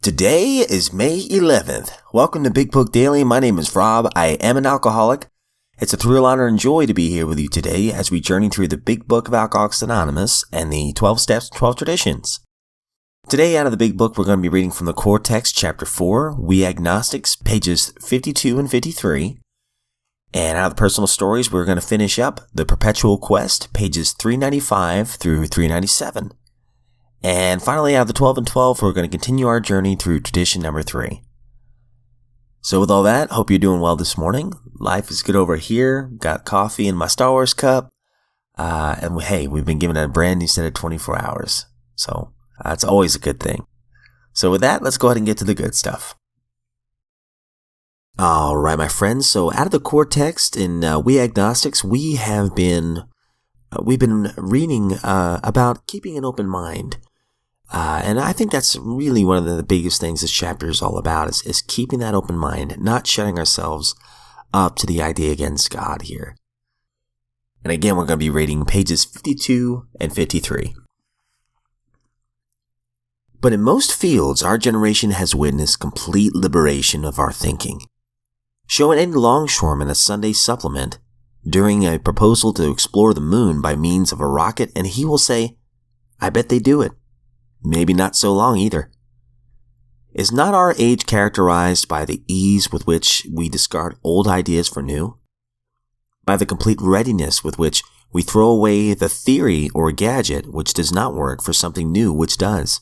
Today is May 11th. Welcome to Big Book Daily. My name is Rob. I am an alcoholic. It's a thrill, honor, and joy to be here with you today as we journey through the Big Book of Alcoholics Anonymous and the 12 Steps, 12 Traditions. Today, out of the Big Book, we're going to be reading from the core text, Chapter 4, We Agnostics, pages 52 and 53. And out of the personal stories, we're going to finish up the Perpetual Quest, pages 395 through 397. And finally, out of the 12 and 12, we're going to continue our journey through tradition number 3. So with all that, hope you're doing well this morning. Life is good over here. Got coffee in my Star Wars cup. And hey, we've been given a brand new set of 24 hours. So that's always a good thing. So with that, let's go ahead and get to the good stuff. All right, my friends. So out of the core text in We Agnostics, we've been reading about keeping an open mind. And I think that's really one of the biggest things this chapter is all about is keeping that open mind, not shutting ourselves up to the idea against God here. And again, we're going to be reading pages 52 and 53. But in most fields, our generation has witnessed complete liberation of our thinking. Show any longshoreman a Sunday supplement during a proposal to explore the moon by means of a rocket, and he will say, I bet they do it. Maybe not so long either. Is not our age characterized by the ease with which we discard old ideas for new? By the complete readiness with which we throw away the theory or gadget which does not work for something new which does?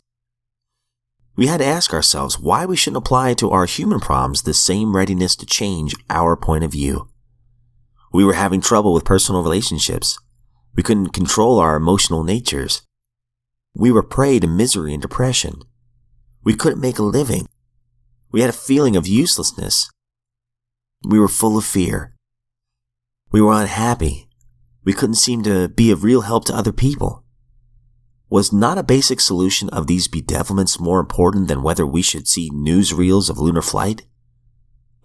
We had to ask ourselves why we shouldn't apply to our human problems the same readiness to change our point of view. We were having trouble with personal relationships. We couldn't control our emotional natures. We were prey to misery and depression. We couldn't make a living. We had a feeling of uselessness. We were full of fear. We were unhappy. We couldn't seem to be of real help to other people. Was not a basic solution of these bedevilments more important than whether we should see newsreels of lunar flight?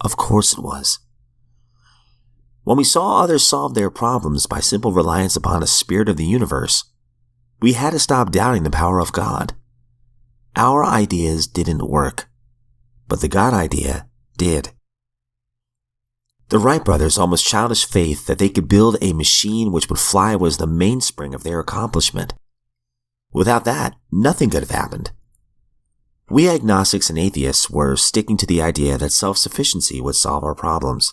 Of course it was. When we saw others solve their problems by simple reliance upon a spirit of the universe, we had to stop doubting the power of God. Our ideas didn't work, but the God idea did. The Wright brothers' almost childish faith that they could build a machine which would fly was the mainspring of their accomplishment. Without that, nothing could have happened. We agnostics and atheists were sticking to the idea that self-sufficiency would solve our problems.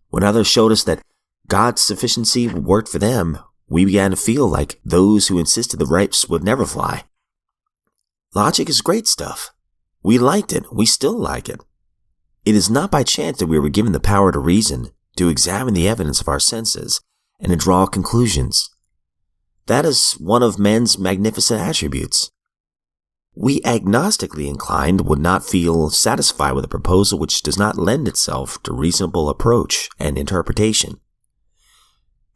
When others showed us that God's sufficiency worked for them, we began to feel like those who insisted the Wrights would never fly. Logic is great stuff. We liked it. We still like it. It is not by chance that we were given the power to reason, to examine the evidence of our senses, and to draw conclusions. That is one of men's magnificent attributes. We agnostically inclined would not feel satisfied with a proposal which does not lend itself to reasonable approach and interpretation.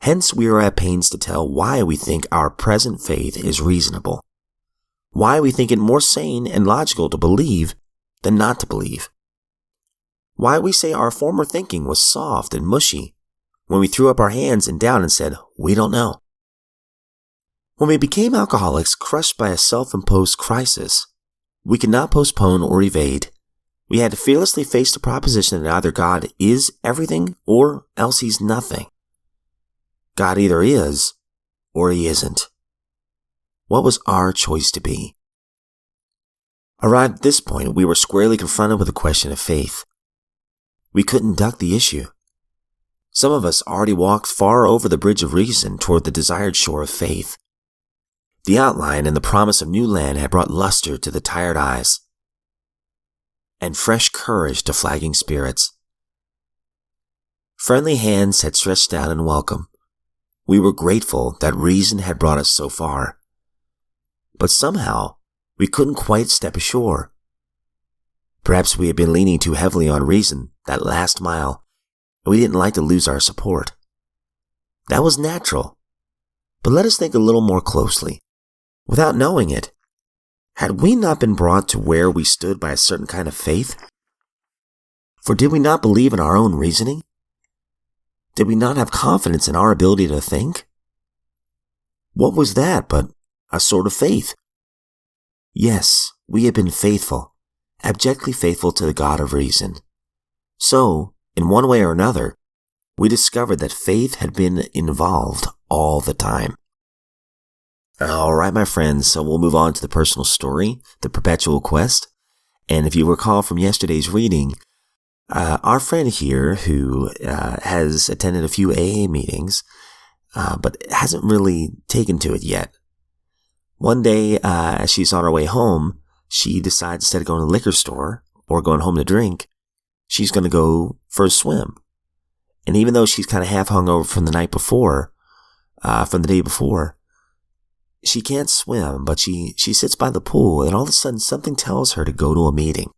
Hence, we are at pains to tell why we think our present faith is reasonable, why we think it more sane and logical to believe than not to believe, why we say our former thinking was soft and mushy when we threw up our hands and down and said, we don't know. When we became alcoholics crushed by a self-imposed crisis, we could not postpone or evade. We had to fearlessly face the proposition that either God is everything or else he's nothing. God either is or he isn't. What was our choice to be? Arrived at this point, we were squarely confronted with a question of faith. We couldn't duck the issue. Some of us already walked far over the bridge of reason toward the desired shore of faith. The outline and the promise of new land had brought luster to the tired eyes and fresh courage to flagging spirits. Friendly hands had stretched out in welcome. We were grateful that reason had brought us so far. But somehow, we couldn't quite step ashore. Perhaps we had been leaning too heavily on reason that last mile, and we didn't like to lose our support. That was natural. But let us think a little more closely. Without knowing it, had we not been brought to where we stood by a certain kind of faith? For did we not believe in our own reasoning? Did we not have confidence in our ability to think? What was that but a sort of faith? Yes, we had been faithful, abjectly faithful to the God of reason. So, in one way or another, we discovered that faith had been involved all the time. All right, my friends, so we'll move on to the personal story, the Perpetual Quest. And if you recall from yesterday's reading, our friend here who has attended a few AA meetings, but hasn't really taken to it yet. One day, as she's on her way home, she decides instead of going to the liquor store or going home to drink, she's going to go for a swim. And even though she's kind of half hungover from the night before, from the day before, she can't swim, but she sits by the pool, and all of a sudden something tells her to go to a meeting.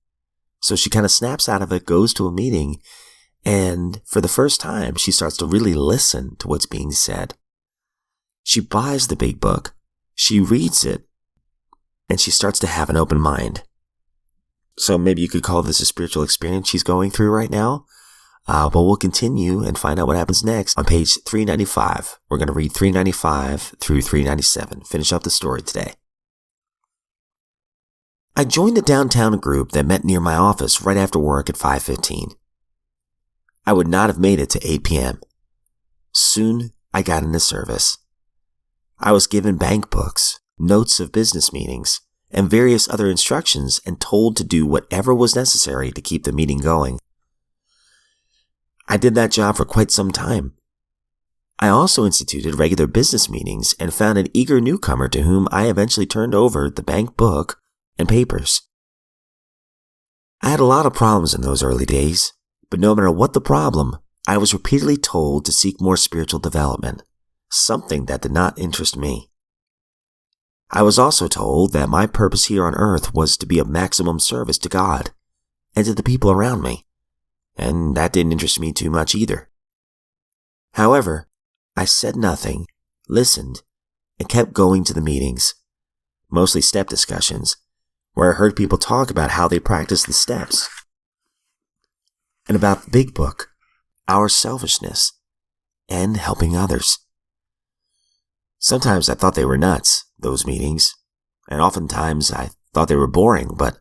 So she kind of snaps out of it, goes to a meeting, and for the first time, she starts to really listen to what's being said. She buys the big book, she reads it, and she starts to have an open mind. So maybe you could call this a spiritual experience she's going through right now. But we'll continue and find out what happens next on page 395. We're going to read 395 through 397. Finish up the story today. I joined a downtown group that met near my office right after work at 5:15. I would not have made it to 8 p.m. Soon, I got into service. I was given bank books, notes of business meetings, and various other instructions and told to do whatever was necessary to keep the meeting going. I did that job for quite some time. I also instituted regular business meetings and found an eager newcomer to whom I eventually turned over the bank book and papers. I had a lot of problems in those early days, but no matter what the problem, I was repeatedly told to seek more spiritual development, something that did not interest me. I was also told that my purpose here on earth was to be of maximum service to God and to the people around me. And that didn't interest me too much either. However, I said nothing, listened, and kept going to the meetings, mostly step discussions, where I heard people talk about how they practice the steps, and about the big book, our selfishness, and helping others. Sometimes I thought they were nuts, those meetings, and oftentimes I thought they were boring, but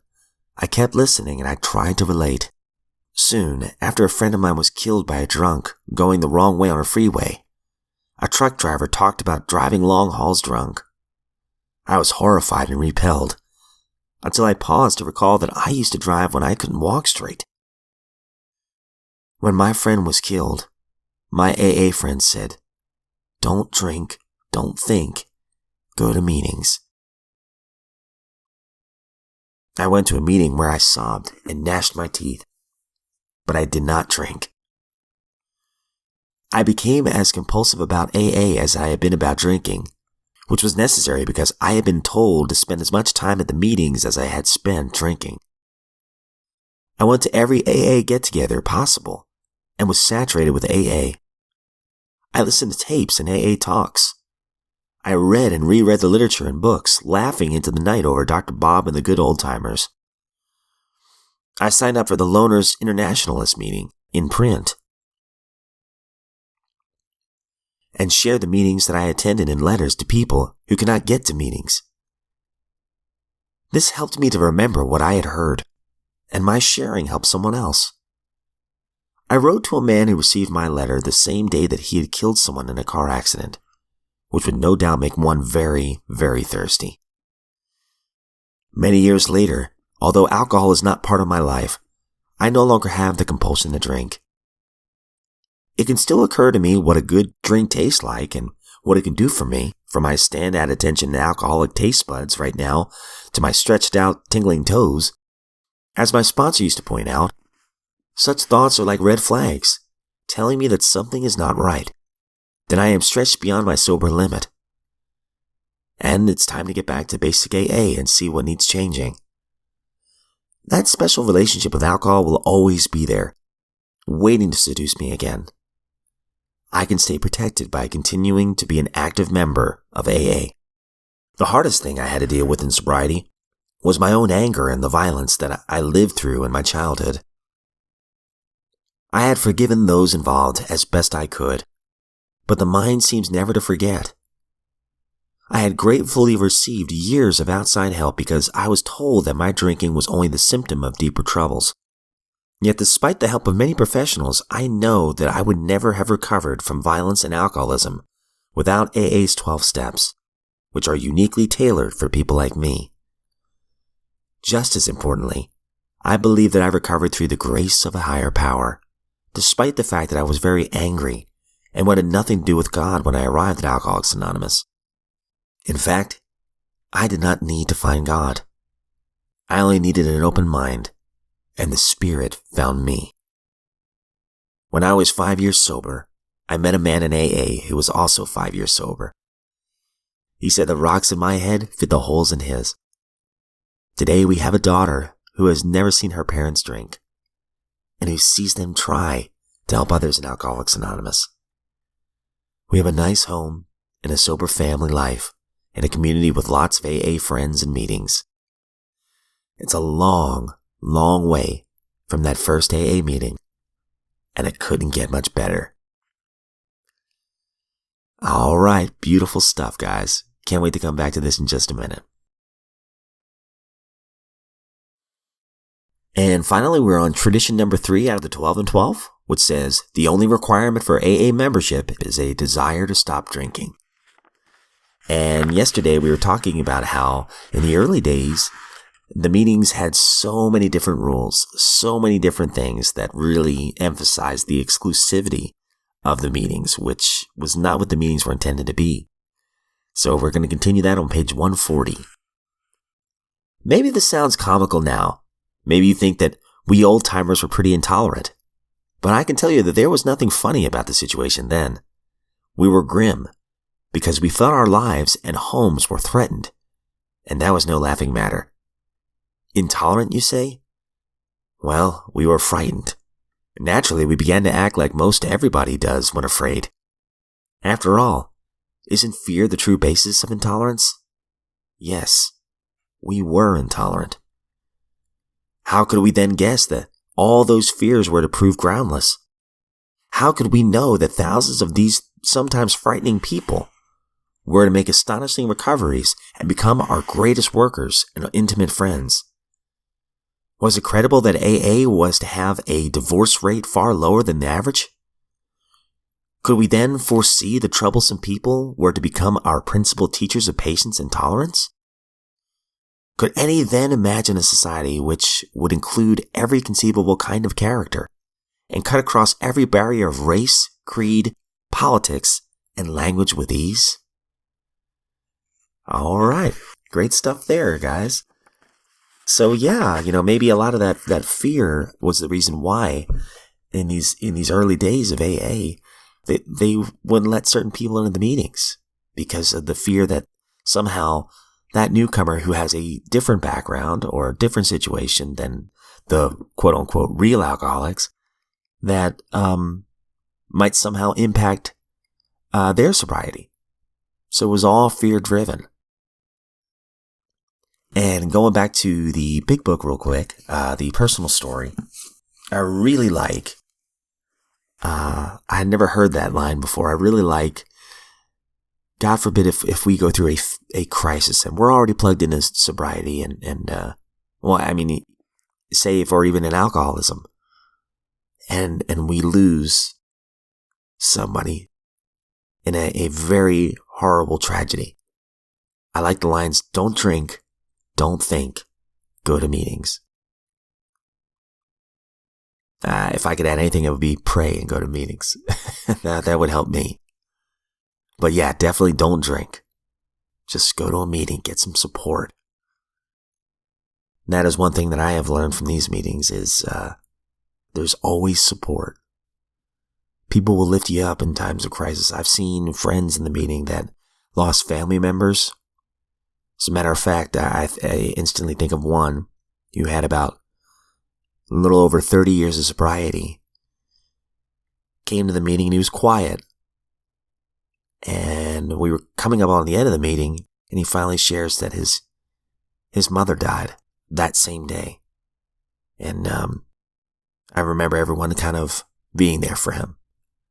I kept listening and I tried to relate. Soon, after a friend of mine was killed by a drunk going the wrong way on a freeway, a truck driver talked about driving long hauls drunk. I was horrified and repelled, until I paused to recall that I used to drive when I couldn't walk straight. When my friend was killed, my AA friend said, "Don't drink, don't think, go to meetings." I went to a meeting where I sobbed and gnashed my teeth, but I did not drink. I became as compulsive about AA as I had been about drinking, which was necessary because I had been told to spend as much time at the meetings as I had spent drinking. I went to every AA get-together possible and was saturated with AA. I listened to tapes and AA talks. I read and reread the literature and books, laughing into the night over Dr. Bob and the good old-timers. I signed up for the Loners Internationalist meeting in print and shared the meetings that I attended in letters to people who could not get to meetings. This helped me to remember what I had heard, and my sharing helped someone else. I wrote to a man who received my letter the same day that he had killed someone in a car accident, which would no doubt make one very, very thirsty. Many years later, although alcohol is not part of my life, I no longer have the compulsion to drink. It can still occur to me what a good drink tastes like and what it can do for me, from my stand at attention alcoholic taste buds right now to my stretched out tingling toes. As my sponsor used to point out, such thoughts are like red flags, telling me that something is not right, that I am stretched beyond my sober limit. And it's time to get back to basic AA and see what needs changing. That special relationship with alcohol will always be there, waiting to seduce me again. I can stay protected by continuing to be an active member of AA. The hardest thing I had to deal with in sobriety was my own anger and the violence that I lived through in my childhood. I had forgiven those involved as best I could, but the mind seems never to forget. I had gratefully received years of outside help because I was told that my drinking was only the symptom of deeper troubles. Yet despite the help of many professionals, I know that I would never have recovered from violence and alcoholism without AA's 12 steps, which are uniquely tailored for people like me. Just as importantly, I believe that I recovered through the grace of a higher power, despite the fact that I was very angry and wanted nothing to do with God when I arrived at Alcoholics Anonymous. In fact, I did not need to find God. I only needed an open mind, and the Spirit found me. When I was 5 years sober, I met a man in AA who was also 5 years sober. He said the rocks in my head fit the holes in his. Today we have a daughter who has never seen her parents drink, and who sees them try to help others in Alcoholics Anonymous. We have a nice home and a sober family life, in a community with lots of AA friends and meetings. It's a long, long way from that first AA meeting, and it couldn't get much better. All right, beautiful stuff, guys. Can't wait to come back to this in just a minute. And finally, we're on tradition number 3 out of the 12 and 12, which says, the only requirement for AA membership is a desire to stop drinking. And yesterday we were talking about how in the early days, the meetings had so many different rules, so many different things that really emphasized the exclusivity of the meetings, which was not what the meetings were intended to be. So we're going to continue that on page 140. Maybe this sounds comical now. Maybe you think that we old-timers were pretty intolerant. But I can tell you that there was nothing funny about the situation then. We were grim, because we felt our lives and homes were threatened, and that was no laughing matter. Intolerant, you say? Well, we were frightened. Naturally, we began to act like most everybody does when afraid. After all, isn't fear the true basis of intolerance? Yes, we were intolerant. How could we then guess that all those fears were to prove groundless? How could we know that thousands of these sometimes frightening people were to make astonishing recoveries and become our greatest workers and intimate friends? Was it credible that AA was to have a divorce rate far lower than the average? Could we then foresee the troublesome people were to become our principal teachers of patience and tolerance? Could any then imagine a society which would include every conceivable kind of character and cut across every barrier of race, creed, politics, and language with ease? All right. Great stuff there, guys. So yeah, maybe a lot of that fear was the reason why in these early days of AA, they wouldn't let certain people into the meetings because of the fear that somehow that newcomer who has a different background or a different situation than the quote unquote real alcoholics that might somehow impact their sobriety. So it was all fear driven. And going back to the big book real quick, the personal story, I really like, I had never heard that line before. I really like, God forbid if we go through a crisis and we're already plugged into sobriety say if or even in alcoholism and we lose somebody in a very horrible tragedy. I like the lines, don't drink, don't think, go to meetings. If I could add anything, it would be pray and go to meetings. that would help me. But yeah, definitely don't drink. Just go to a meeting, get some support. And that is one thing that I have learned from these meetings is there's always support. People will lift you up in times of crisis. I've seen friends in the meeting that lost family members. As a matter of fact, I instantly think of one who had about a little over 30 years of sobriety. Came to the meeting and he was quiet. And we were coming up on the end of the meeting and he finally shares that his mother died that same day. And I remember everyone kind of being there for him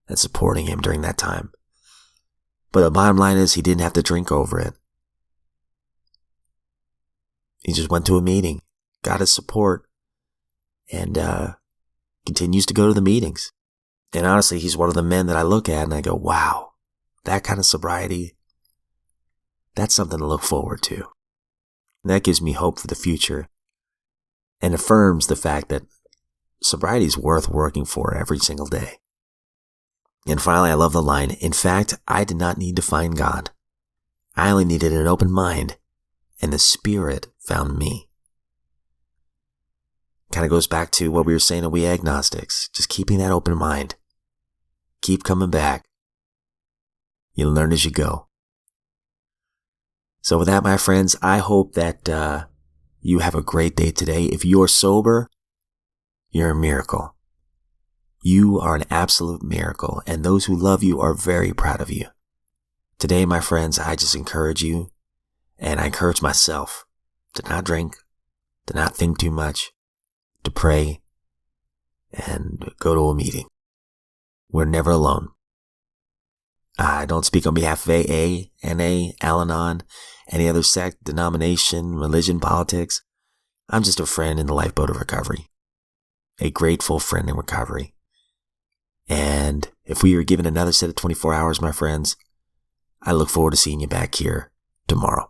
and supporting him during that time. But the bottom line is he didn't have to drink over it. He just went to a meeting, got his support, and continues to go to the meetings. And honestly, he's one of the men that I look at and I go, wow, that kind of sobriety, that's something to look forward to. And that gives me hope for the future and affirms the fact that sobriety is worth working for every single day. And finally, I love the line, in fact, I did not need to find God. I only needed an open mind, and the Spirit found me. Kind of goes back to what we were saying to we agnostics, just keeping that open mind. Keep coming back. You'll learn as you go. So with that, my friends, I hope that you have a great day today. If you're sober, you're a miracle. You are an absolute miracle, and those who love you are very proud of you. Today, my friends, I just encourage you, and I encourage myself to not drink, to not think too much, to pray, and go to a meeting. We're never alone. I don't speak on behalf of AA, NA, Al-Anon, any other sect, denomination, religion, politics. I'm just a friend in the lifeboat of recovery. A grateful friend in recovery. And if we are given another set of 24 hours, my friends, I look forward to seeing you back here tomorrow.